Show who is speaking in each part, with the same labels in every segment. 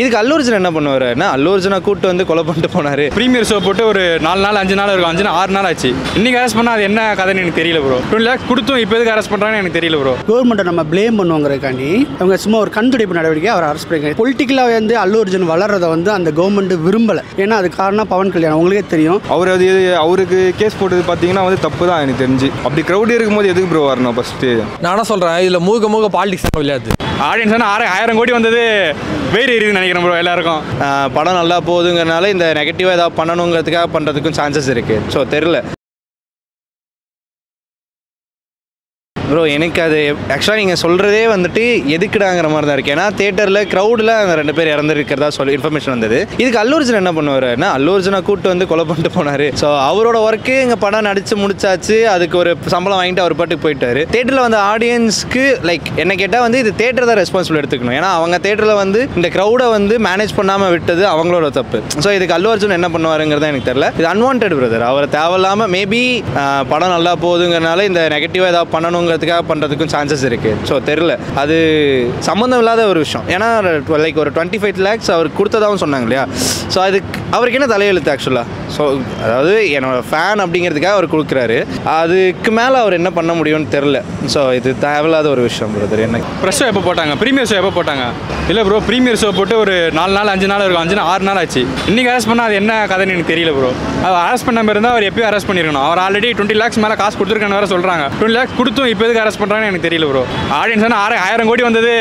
Speaker 1: இதுக்கு அல்லு அர்ஜுன் என்ன பண்ணுவார்? அல்லு அர்ஜுனை கூட்டு வந்து கொலை பண்ணிட்டு போனார்.
Speaker 2: ப்ரீமியர் ஷோ போட்டு ஒரு 4 நாள் 5 நாள் இருக்கும், 5 நாள் 6 நாள் ஆச்சு. இன்னைக்கு அரெஸ்ட் பண்ணால் அது என்ன கதைன்னு எனக்கு தெரியல ப்ரோ. 2 lakhs கொடுத்தும் இப்போ எதுக்கு அரெஸ்ட் பண்ணுறாங்கன்னு எனக்கு தெரியல ப்ரோ.
Speaker 3: கவர்மெண்ட்டை நம்ம ப்ளேம் பண்ணுவாங்கிறதுக்காண்டி அவங்க சும்மா ஒரு கண் துடைப்பு நடவடிக்கை அவர் அரெஸ்ட் பண்ணிருக்காங்க. பொலிட்டிக்கலாக வந்து அல்லு அர்ஜுன் வளர்றதை வந்து அந்த கவர்மெண்ட் விரும்பலை. ஏன்னா அது காரணம் பவன் கல்யாணம், உங்களுக்கே தெரியும்.
Speaker 4: அவருக்கு கேஸ் போட்டது பார்த்தீங்கன்னா வந்து தப்பு தான் எனக்கு தெரிஞ்சு. அப்படி க்ரௌட் இருக்கும்போது எதுக்கு ப்ரோ வரணும் ஃபஸ்ட்டு?
Speaker 5: நானும் சொல்கிறேன், இதில் மூக பாலிடிக்ஸ் விளையாடுது.
Speaker 2: ஆடியன்ஸ் 1000 கோடி வந்தது வெயிட் எரியுதுன்னு நினைக்கிறேன் ப்ரோ எல்லாருக்கும்.
Speaker 1: படம் நல்லா போகுதுங்கிறனால இந்த நெகட்டிவாக ஏதாவது பண்ணணுங்கிறதுக்காக பண்ணுறதுக்கும் சான்சஸ் இருக்குது. ஸோ தெரில ப்ரோ. எனக்கு அது ஆக்சுவலாக நீங்கள் சொல்கிறதே வந்துட்டு எதுக்குடாங்கிற மாதிரி தான் இருக்குது. ஏன்னா தேட்டரில் க்ரௌடில் அந்த 2 பேர் இறந்துருக்கிறதா இன்ஃபர்மேஷன் வந்தது. இதுக்கு அல்லு அர்ஜுன் என்ன பண்ணுவார்? அல்லு அர்ஜுனை கூட்டு வந்து கொலை பண்ணிட்டு போனார். ஸோ அவரோட ஒர்க்கு இங்கே படம் நடித்து முடிச்சாச்சு, அதுக்கு ஒரு சம்பளம் வாங்கிட்டு அவர் பாட்டுக்கு போயிட்டார். தேட்டரில் வந்து ஆடியன்ஸ்க்கு என்ன கேட்டால் வந்து இது தேட்டர் தான் ரெஸ்பான்சிபிள் எடுத்துக்கணும். ஏன்னா அவங்க தேட்டரில் வந்து இந்த க்ரௌடை வந்து மேனேஜ் பண்ணாமல் விட்டது அவங்களோட தப்பு. ஸோ இதுக்கு அல்லு அர்ஜுன் என்ன பண்ணுவாருங்கிறத எனக்கு தெரியல. இது அன்வான்ட் பிரதர். அவர் தேவையில்லாமல் மேபி படம் நல்லா போகுதுங்கிறனால இந்த நெகட்டிவாக ஏதாவது பண்ணணுங்க பண்ணுறதுக்கும் சான்சஸ் இருக்குது. ஸோ தெரில, அது சம்மந்தம் இல்லாத ஒரு விஷயம். ஏன்னா லைக் ஒரு 25 lakhs அவர் கொடுத்ததாகவும் சொன்னாங்க இல்லையா? ஸோ அதுக்கு அவருக்கு என்ன தலையெழுத்து ஆக்சுவலாக? ஸோ அதாவது என்னோட ஃபேன் அப்படிங்கிறதுக்காக அவர் கொடுக்குறாரு. அதுக்கு மேலே அவர் என்ன பண்ண முடியும்னு தெரில. ஸோ இது தேவையில்லாத ஒரு விஷயம் பிரதர். என்ன
Speaker 2: ப்ரெஸ் ஷோ எப்போ போட்டாங்க? ப்ரீமியர் ஷோ எப்போ போட்டாங்க? இல்லை ப்ரோ, ப்ரீமியர் ஷோ போட்டு ஒரு 4 நாள் 5 நாள் இருக்கும், 5 நாள் 6 நாள் ஆச்சு. இன்னைக்கு அரெஸ்ட் பண்ணால் அது என்ன கதைன்னு எனக்கு தெரியல ப்ரோ. அவர் அரெஸ்ட் பண்ணாமல் இருந்தால் அவர் எப்பயும் அரெஸ்ட் பண்ணிருக்கணும். அவர் ஆல்ரெடி 20 lakhs மேலே காசு கொடுத்துருக்கான்னு வேறு சொல்கிறாங்க. 20 lakhs கொடுத்தும் இப்போ எதுக்கு அரெஸ்ட் பண்ணுறாங்கன்னு எனக்கு தெரியல ப்ரோ. ஆடியன்ஸ் 1000 கோடி வந்தது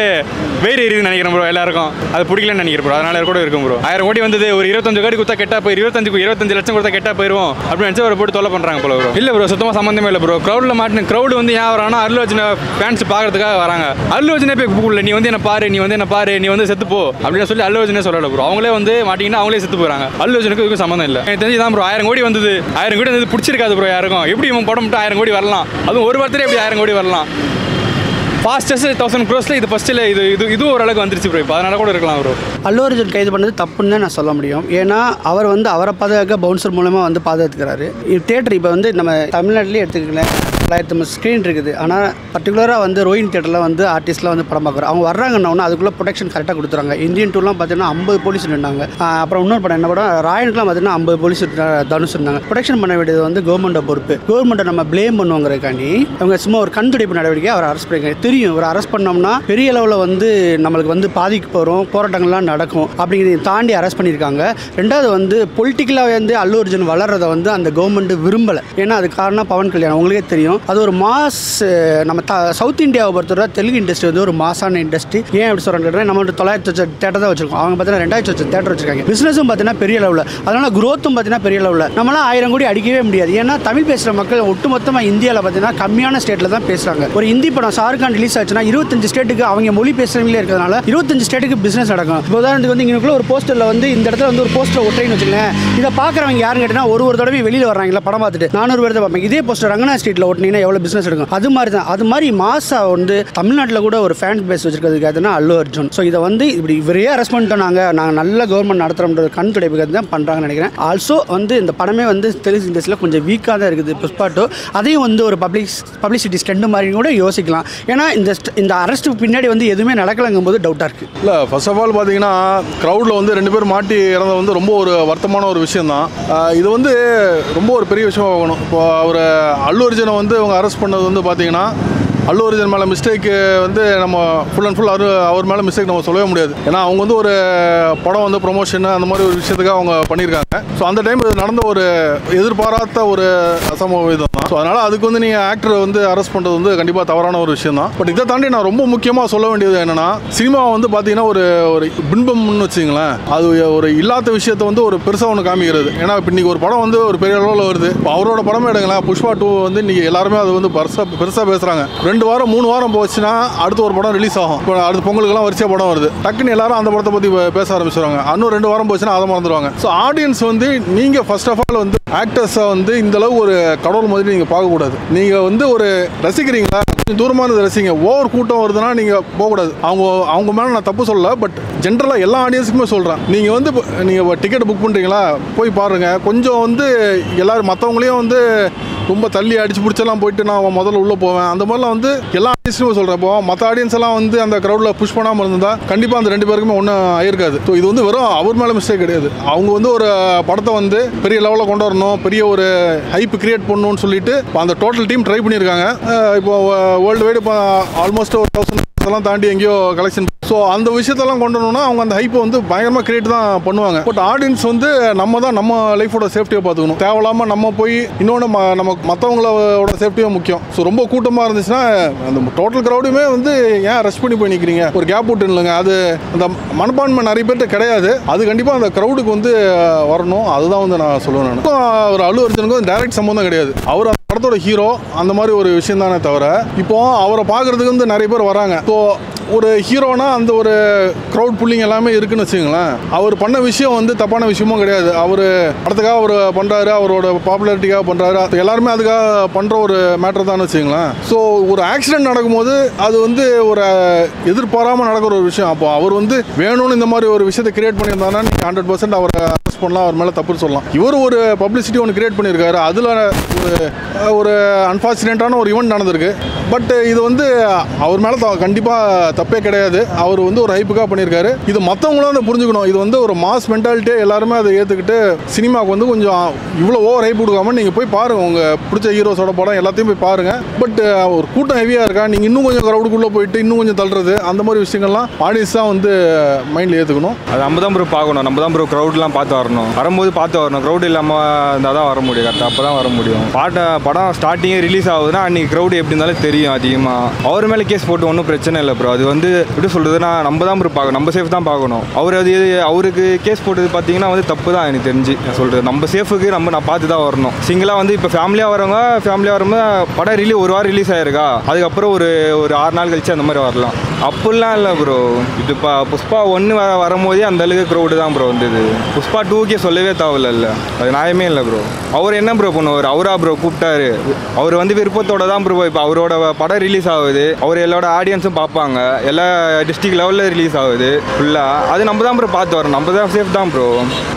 Speaker 2: வெயிட் எரியுதுன்னு நினைக்கிறேன் ப்ரோ எல்லாருக்கும். அது பிடிக்கலன்னு நினைக்கிறேன் ப்ரோ. அதனால கூட இருக்கும் ப்ரோ. 1000 கோடி வந்தது, ஒரு 25 கோடி கொடுத்தா கெட்டா போய் 25 லட்சம் கொடுத்தா கெட்டா போயிருவோம் அப்படின்னு நினச்சி அவர் போட்டு தொலை பண்ணுறாங்க போல ப்ரோ. இல்லை ப்ரோ, சுத்தமாக சம்மந்தமே இல்லை ப்ரோ. க்ரௌடில் மாட்டின க்ரௌடு வந்து ஏன் வரானா அல்லு அர்ஜுனை ஃபேன்ஸ் பார்க்கறதுக்காக வராங்க. அல்லு அர்ஜுனே போய் கூப்பிடல, நீ வந்து என்ன பாரு, நீ வந்து என்ன பாரு, நீ வந்து செத்து போ அப்படின்னு சொல்லி அல்லு அர்ஜுனே சொல்லலை ப்ரோ. அவங்களே வந்து மாட்டிங்கன்னா அவங்களே செத்து போகிறாங்க. அல்லு அர்ஜுனுக்கு இதுக்கு சம்மந்தம் இல்லை. எனக்கு தெரிஞ்சு தான் ப்ரோ 1000 கோடி வந்தது. 1000 கோடி வந்து பிடிச்சிருக்காது ப்ரோ யாருக்கும். எப்படி இவன் படம் மட்டும் 1000 கோடி வரலாம்? அதுவும் ஒரு வாரத்திலே எப்படி 1000 கோடி வரலாம்? ஃபாஸ்டஸ்ட் 1000 crores இது ஃபஸ்ட்டில் இதுவும் ஓரளவுக்கு வந்துருச்சு ப்ரோ. இப்போ அதனால கூட இருக்கலாம் ப்ரோ.
Speaker 3: அல்லு அர்ஜுன் கைது பண்ணது தப்புன்னு தான் நான் சொல்ல முடியும். ஏன்னா அவர் வந்து அவரை பாதுகாக்க பவுன்சர் மூலமாக வந்து பாதுகாத்துக்கிறாரு. தேட்டர் இப்போ வந்து நம்ம தமிழ்நாட்டிலே எடுத்துக்கலாம், 950 ஸ்க்ரீன் இருக்குது. ஆனால் பர்டிகுலராக வந்து ரோஹின் தேட்டரில் வந்து ஆர்டிஸ்ட்லாம் வந்து படம் பார்க்குறோம். அவங்க வர்றாங்கன்னா அதுக்குள்ளே ப்ரொடெக்ஷன் கரெக்டாக கொடுத்துறாங்க. இந்தியன் டூர்லாம் பார்த்தீங்கன்னா 50 போலீஸ் இருந்தாங்க. அப்புறம் இன்னொரு படம் என்ன படம் ராயனுக்குலாம் பார்த்தீங்கன்னா 50 போலீஸ் தனுஷ் இருந்தாங்க. ப்ரொடெக்ஷன் பண்ண வேண்டியது வந்து கவர்மெண்ட்டோட பொறுப்பு. கவர்மெண்ட்டை நம்ம ப்ளேம் பண்ணுவாங்கிறதுக்காண்டி அவங்க சும்மா ஒரு கண் துடைப்பு நடவடிக்கை அவர் அரெஸ்ட் பண்ணிருக்காங்க. தெரியும் ஒரு அரெஸ்ட் பண்ணோம்னா பெரிய அளவில் வந்து நம்மளுக்கு வந்து பாதிக்கு போகிறோம், போராட்டங்கள்லாம் நடக்கும் அப்படிங்கிறத தாண்டி அரெஸ்ட் பண்ணியிருக்காங்க. ரெண்டாவது வந்து பொலிட்டிக்கலாக வந்து அல்லு அர்ஜுன் வளர்றதை வந்து அந்த கவர்மெண்ட் விரும்பலை. ஏன்னா அது காரணம் பவன் கல்யாணம், உங்களுக்கே தெரியும். அது ஒரு மாஸ். நம்ம சவுத் இந்தியாவை பொறுத்தவரை தெலுங்கு இண்டஸ்ட்ரி வந்து ஒரு மாசான இண்டஸ்ட்ரி. ஏன் அப்படி சொல்கிறாங்க? நம்ம 900 தேட்டர் தான் வச்சிருக்கோம். அவங்க பார்த்தீங்கன்னா 2000 தேட்டர் வச்சிருக்காங்க. பிஸ்னஸும் பார்த்தீங்கன்னா பெரிய லெவலில், அதனால குரோத்தும் பார்த்தீங்கன்னா பெரிய லெவலில். நம்மளாம் 1000 கோடி அடிக்கவே முடியாது. ஏன்னா தமிழ் பேசுகிற மக்கள் ஒட்டுமொத்தமாக இந்தியாவில் பார்த்தீங்கன்னா கம்மியான ஸ்டேட்டில் தான் பேசுகிறாங்க. ஒரு ஹிந்தி படம் ஷாருக்கான் ரிலீஸ் ஆச்சுன்னா 25 ஸ்டேட்டுக்கு அவங்க மொழி பேசுகிறவங்களே இருக்கிறதுனால 25 ஸ்டேட்டுக்கு பிஸ்னஸ் நடக்கும். இப்போ உதாரணத்துக்கு வந்து இங்கே ஒரு போஸ்டரில் வந்து இந்த இடத்துல வந்து ஒரு போஸ்டர் ஒட்டுறேன்னு வச்சுக்கோங்க. இதை பார்க்குறவங்க யாருன்னு கேட்டால் ஒரு தடவை வெளியில் வர்றாங்களா படம் பார்த்துட்டு 400 பேர் தான் பார்ப்பாங்க. இதே போஸ்டர் ரங்கனா ஸ்ட்ரீட்டில் ஒட்டினீங்கன்னா எவ்வளோ பிஸ்னஸ் எடுக்கும்? அது மாதிரி தான். அது மாதிரி மாசா வந்து தமிழ்நாட்டில் கூட ஒரு ஃபேன் பேஸ் வச்சிருக்கிறதுக்கு அதுனா அல்லு அர்ஜுன். ஸோ இதை வந்து இப்படி இவரே அரெஸ்ட் பண்ணிட்டோம், நாங்கள் நல்ல கவர்மெண்ட் நடத்துகிறோம்ன்றது கண் துடைப்புக்கு தான் பண்ணுறாங்கன்னு நினைக்கிறேன். ஆல்சோ வந்து இந்த படமே வந்து தெலுங்கு இண்டஸ்ட்ரியில் கொஞ்சம் வீக்காக தான் இருக்குது. புஷ்பா 2 அதையும் வந்து ஒரு பப்ளிசிட்டி ஸ்டெண்ட் மாதிரி கூட யோசிக்கலாம். ஏன்னா இந்த அரெஸ்ட்டுக்கு பின்னாடி வந்து எதுவுமே நடக்கலங்கும் போது டவுட்டாக இருக்குது.
Speaker 6: இல்லை, ஃபர்ஸ்ட் ஆஃப் ஆல் பார்த்தீங்கன்னா க்ரௌடில் வந்து 2 பேர் மாட்டி இறந்தது வந்து ரொம்ப ஒரு வருத்தமான ஒரு விஷயம் தான். இது வந்து ரொம்ப ஒரு பெரிய விஷயமா பார்க்கணும். இப்போ அவர் அல்லு அர்ஜுனை வந்து அவங்க அரெஸ்ட் பண்ணது வந்து பார்த்தீங்கன்னா அல்லு அர்ஜுன் மேலே மிஸ்டேக்கு வந்து நம்ம ஃபுல் அண்ட் ஃபுல் அவர் மேலே மிஸ்டேக் நம்ம சொல்லவே முடியாது. ஏன்னா அவங்க வந்து ஒரு படம் வந்து ப்ரொமோஷன் அந்த மாதிரி ஒரு விஷயத்துக்காக அவங்க பண்ணியிருக்காங்க. ஸோ அந்த டைம் நடந்த ஒரு எதிர்பாராத ஒரு அசம்பவம் இதுதான். ஸோ அதனால் அதுக்கு வந்து நீங்கள் ஆக்டரை வந்து அரெஸ்ட் பண்ணுறது வந்து கண்டிப்பாக தவறான ஒரு விஷயம் தான். பட் இதை தாண்டி நான் ரொம்ப முக்கியமாக சொல்ல வேண்டியது என்னென்னா, சினிமா வந்து பார்த்தீங்கன்னா ஒரு பின்பம்னு வச்சுங்களேன், அது ஒரு இல்லாத விஷயத்தை வந்து ஒரு பெருசாக ஒன்று காமிக்கிறது. ஏன்னா இப்போ இன்றைக்கி ஒரு படம் வந்து ஒரு பெரிய அளவில் வருது. இப்போ அவரோட படமே எடுங்களேன், புஷ்பா 2 வந்து இன்றைக்கி எல்லாருமே அது வந்து பெருசாக பேசுகிறாங்க. 2 வாரம் 3 வாரம் போச்சுன்னா அடுத்த ஒரு படம் ரிலீஸ் ஆகும். இப்போ அடுத்த பொங்கலுக்குலாம் வரிசையாக படம் வருது. டக்குன்னு எல்லாரும் அந்த படத்தை பற்றி பேச ஆரம்பிச்சிருவாங்க. இன்னும் 2 வாரம் போச்சுன்னா அதை மறந்துடுவாங்க. ஸோ ஆடியன்ஸ் வந்து நீங்கள் ஃபர்ஸ்ட் ஆஃப் ஆல் வந்து ஆக்டர்ஸை வந்து இந்தளவு ஒரு கடவுள் மாதிரி நீங்கள் பார்க்கக்கூடாது. நீங்கள் வந்து ஒரு ரசிக்கிறீங்களா, கொஞ்சம் தூரமாக இருந்து ரசிங்க. ஓவர் கூட்டம் வருதுன்னா நீங்கள் போகக்கூடாது. அவங்க மேலே நான் தப்பு சொல்லலை, பட் ஜென்ரலாக எல்லா ஆடியன்ஸுக்குமே சொல்கிறேன். நீங்கள் வந்து நீங்கள் டிக்கெட் புக் பண்ணுறீங்களா, போய் பாருங்கள். கொஞ்சம் வந்து எல்லோரும் மற்றவங்களையும் வந்து ரொம்ப தள்ளி அடிச்சு பிடிச்செல்லாம் போயிட்டு நான் முதல்ல உள்ளே போவேன், அந்த மாதிரிலாம் வந்து எல்லா ஆடியன்ஸுமே சொல்கிறேன். இப்போ மற்ற ஆடியன்ஸ் எல்லாம் வந்து அந்த க்ரௌடில் புஷ் பண்ணாமல் இருந்தால் கண்டிப்பாக அந்த 2 பேருக்குமே ஒன்றும் ஆயிருக்காது. ஸோ இது வந்து வெறும் அவர் மேலே மிஸ்டேக் கிடையாது. அவங்க வந்து ஒரு படத்தை வந்து பெரிய லெவலில் கொண்டு வரணும், பெரிய ஒரு ஹைப் கிரியேட் பண்ணணும்னு சொல்லிட்டு அந்த டோட்டல் டீம் ட்ரை பண்ணியிருக்காங்க. இப்போ வேர்ல்டு வைடு இப்போ ஆல்மோஸ்ட் ஒரு 1000 எல்லாம் தாண்டி எங்கேயோ கலெக்ஷன். ஸோ அந்த விஷயத்தெல்லாம் கொண்டு வரணும்னா அவங்க அந்த ஹைப்பை வந்து பயங்கரமாக கிரியேட் தான் பண்ணுவாங்க. பட் ஆடியன்ஸ் வந்து நம்ம லைஃபோட சேஃப்டியை பார்த்துக்கணும். தேவையில்லாமல் நம்ம போய் இன்னொன்று நம்ம மற்றவங்களோட சேஃப்டியும் முக்கியம். ஸோ ரொம்ப கூட்டமாக இருந்துச்சுன்னா அந்த டோட்டல் க்ரௌடுமே வந்து ஏன் ரஷ் பண்ணி போய் நிற்கிறீங்க, ஒரு கேப் விட்டு இல்லைங்க. அது அந்த மனப்பான்மை நிறைய பேர்கிட்ட கிடையாது. அது கண்டிப்பாக அந்த க்ரௌடுக்கு வந்து வரணும். அதுதான் வந்து நான் சொல்லுவேன். நான் ஒரு அல்லு அர்ஜுனுக்கும் டைரக்ட் சம்மந்தம் கிடையாது. அவர் அந்த படத்தோட ஹீரோ, அந்த மாதிரி ஒரு விஷயம் தானே தவிர இப்போ அவரை பார்க்கறதுக்கு வந்து நிறைய பேர் வராங்க. ஸோ ஒரு ஹீரோனா அந்த ஒரு க்ரௌட் புல்லிங் எல்லாமே இருக்குன்னு வச்சுங்களேன். அவர் பண்ண விஷயம் வந்து தப்பான விஷயமும் கிடையாது. அவர் படத்துக்காக அவர் பண்ணுறாரு, அவரோட பாப்புலாரிட்டிக்காக பண்ணுறாரு, எல்லாருமே அதுக்காக பண்ணுற ஒரு மேட்டர் தான் வச்சுங்களேன். ஸோ ஒரு ஆக்சிடென்ட் நடக்கும்போது அது வந்து ஒரு எதிர்பாராமல் நடக்கிற ஒரு விஷயம். அப்போ அவர் வந்து வேணும்னு இந்த மாதிரி ஒரு விஷயத்தை கிரியேட் பண்ணியிருந்தாங்கன்னா நீங்கள் 100% அவரை அரெஸ்ட் பண்ணலாம், அவர் மேலே தப்புன்னு சொல்லலாம். இவர் ஒரு பப்ளிசிட்டி ஒன்று கிரியேட் பண்ணியிருக்காரு. அதில் ஒரு அன்ஃபார்ச்சுனேட்டான ஒரு ஈவெண்ட் நடந்திருக்கு. பட் இது வந்து அவர் மேலே கண்டிப்பாக தப்பே கிடையாது. அவர் வந்து ஒரு ஹைப்புக்காக பண்ணியிருக்காரு. இது மற்றவங்களும் அதை புரிஞ்சுக்கணும். இது வந்து ஒரு மாஸ் மென்டாலிட்டியே எல்லாருமே அதை ஏற்றுக்கிட்டு சினிமாவுக்கு வந்து கொஞ்சம் இவ்வளோ ஓவர் ஹைப் கொடுக்காம நீங்கள் போய் பாருங்கள். உங்கள் பிடிச்ச ஹீரோஸோட படம் எல்லாத்தையும் போய் பாருங்கள். பட் ஒரு கூட்டம் ஹெவியாக இருக்கா, நீங்கள் இன்னும் கொஞ்சம் க்ரௌடுக்குள்ளே போயிட்டு இன்னும் கொஞ்சம் தள்ளுறது, அந்த மாதிரி விஷயங்கள்லாம் ஆடியன்ஸ் தான் வந்து மைண்டில் ஏற்றுக்கணும்.
Speaker 4: அது நம்ம தான் ப்ரோ பார்க்கணும். நம்ம தான் ப்ரோ க்ரௌட்லாம் பார்த்து வரணும். வரும்போது பார்த்து வரணும். க்ரௌட் இல்லாமல் இருந்தால் தான் வர முடியும். கரெக்டாக அப்போ தான் வர முடியும். படம் ஸ்டார்டிங்கே ரிலீஸ் ஆகுதுன்னா அன்றைக்கி க்ரௌடு எப்படி இருந்தாலும் தெரியும் அதிகமாக. அவர் மேலே கேஸ் போட்டு ஒன்றும் பிரச்சனை இல்லை ப்ரோ. அது வந்து எப்படி சொல்கிறதுனா நம்ம தான் ப்ரோ பார்க்கணும். நம்ம சேஃப் தான் பார்க்கணும். அவருக்கு கேஸ் போட்டது பார்த்தீங்கன்னா வந்து தப்பு தான் எனக்கு தெரிஞ்சு. நான் சொல்கிறது நம்ம சேஃபுக்கு நான் பார்த்து தான் வரணும். சிங்கிளாக வந்து இப்போ ஃபேமிலியாக வரும்போது படம் ஒரு வாரம் ரிலீஸ் ஆகிருக்கா, அதுக்கப்புறம் ஒரு 6 நாள் கழிச்சு அந்த மாதிரி வரலாம். அப்படிலாம் இல்லை ப்ரோ. இது இப்போ புஷ்பா 1 வரும்போதே அந்த அளவுக்கு க்ரௌடு தான் ப்ரோ வந்தது. புஷ்பா 2க்கே சொல்லவே தேவையில்ல. அது நியாயமே இல்லை ப்ரோ. அவர் என்ன ப்ரோ பண்ணுவார்? அவரா ப்ரோ கூப்பிட்டாரு. அவர் வந்து விருப்பத்தோட தான் ப்ரோ. இப்போ அவரோட படம் ரிலீஸ் ஆகுது, அவர் எல்லாரோட ஆடியன்ஸும் பார்ப்பாங்க, எல்லா டிஸ்ட்ரிக்ட் லெவலில் ரிலீஸ் ஆகுது ஃபுல்லாக. அது நம்ம தான் ப்ரோ பார்த்து வரணும். நம்ம தான் சேஃப் தான் ப்ரோ.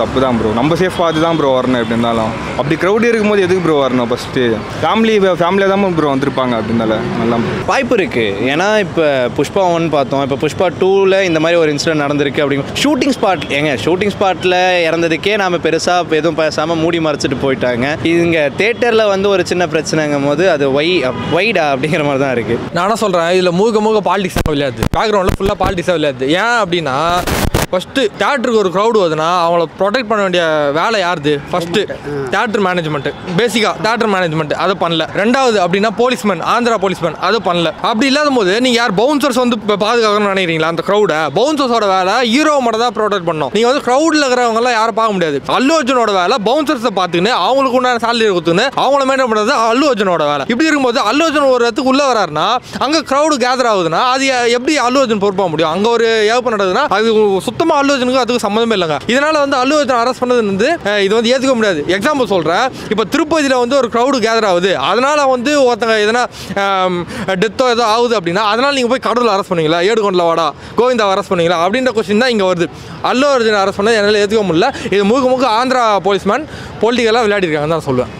Speaker 4: தப்பு தான் ப்ரோ. நம்ம சேஃப் பார்த்து தான் ப்ரோ வரணும். எப்படி இருந்தாலும் அப்படி க்ரௌடு இருக்கும்போது எதுக்கு ப்ரோ வரணும்? ஃபஸ்ட்டு ஃபேமிலியாக தான் ப்ரோ வந்திருப்பாங்க. அப்படின்னால நல்லா
Speaker 1: வாய்ப்பு இருக்குது. ஏன்னா இப்போ புஷ்பா 1 பார்த்தோம், இப்போ புஷ்பா 2ல் இந்த மாதிரி ஒரு இன்சிடென்ட் நடந்திருக்கு. அப்படிங்க ஷூட்டிங் ஸ்பாட்டில் இறந்ததுக்கே நாம் பெருசாக எதுவும் பேசாமல் மூடி மறைச்சிட்டு போயிட்டாங்க. இங்கே தேட்டரில் வந்து ஒரு சின்ன பிரச்சனைங்கும் போது அது வைடா அப்படிங்கிற மாதிரி தான் இருக்குது.
Speaker 5: நானும் சொல்கிறேன், இதில் மூக பாலிடிக்ஸாக விளையாடுது. பேக்ரவுண்டில் ஃபுல்லாக பாலிடிக்ஸாக விளையாடுது. ஏன் அப்படின்னா ஃபஸ்ட்டு தேட்டருக்கு ஒரு க்ரௌடு வருதுன்னா அவங்கள ப்ரொடெக்ட் பண்ண வேண்டிய வேலை யாருது? First theatre management. பேசிக்காக தேட்டர் மேனேஜ்மெண்ட் அதை பண்ணல. ரெண்டாவது அப்படின்னா போலீஸ்மேன், ஆந்திரா போலீஸ்மேன் அதை பண்ணல. அப்படி இல்லாத போது நீங்கள் யார் பவுன்சர்ஸ் வந்து பாதுகாக்கணும்னு நினைக்கிறீங்களா? அந்த க்ரௌடை பவுன்சர்ஸோட வேலை ஹீரோவை மட்டும் தான் ப்ரொடெக்ட் பண்ணணும். நீங்கள் வந்து க்ரௌடில் இருக்கிறவங்களாம் யாரும் பார்க்க முடியாது. அல்லு அர்ஜுனோட வேலை பவுன்சர்ஸை பார்த்துக்கின்னு அவங்களுக்கு உண்டான சேலரி கொடுத்துன்னு அவங்கள மெயின்டைன் பண்ணுறது அல்லு அர்ஜுனோட வேலை. இப்படி இருக்கும்போது அல்லு அர்ஜுன் ஒரு இடத்துக்கு உள்ளே வராருன்னா அங்கே க்ரௌடு கேதர் ஆகுதுன்னா அது எப்படி அல்லு அர்ஜுன் பொறுப்பாக முடியும்? அங்கே ஒரு ஏற்ப நடக்குதுன்னா அது சுத்தமாக அல்லு அர்ஜுனுக்கு அதுக்கு சம்மந்தமே இல்லைங்க. இதனால வந்து அல்லு அர்ஜுன் அரெஸ்ட் பண்ணது வந்து இது வந்து ஏற்றுக்க முடியாது. எக்ஸாம்பிள் சொல்கிறேன், இப்போ திருப்பதியில் வந்து ஒரு க்ரௌடு கேதர் ஆகுது, அதனால வந்து ஒருத்தங்க எதனா டெத்தோ ஏதோ ஆகுது அப்படின்னா அதனால நீங்கள் போய் கடவுள் அரெஸ்ட் பண்ணீங்களா, ஏடுகொண்டில் வாடா கோவிந்தா அரெஸ்ட் பண்ணீங்களா அப்படின்ற கொஸ்டின் தான் இங்கே வருது. அல்லு அர்ஜுன் அரெஸ்ட் பண்ணது என்னால் ஏற்றுக்க முடியல. இது முழுக்க ஆந்திரா போலீஸ்மேன் பொலிட்டிக்கலாக விளையாடிருக்காங்கன்னு தான் சொல்லுவேன்.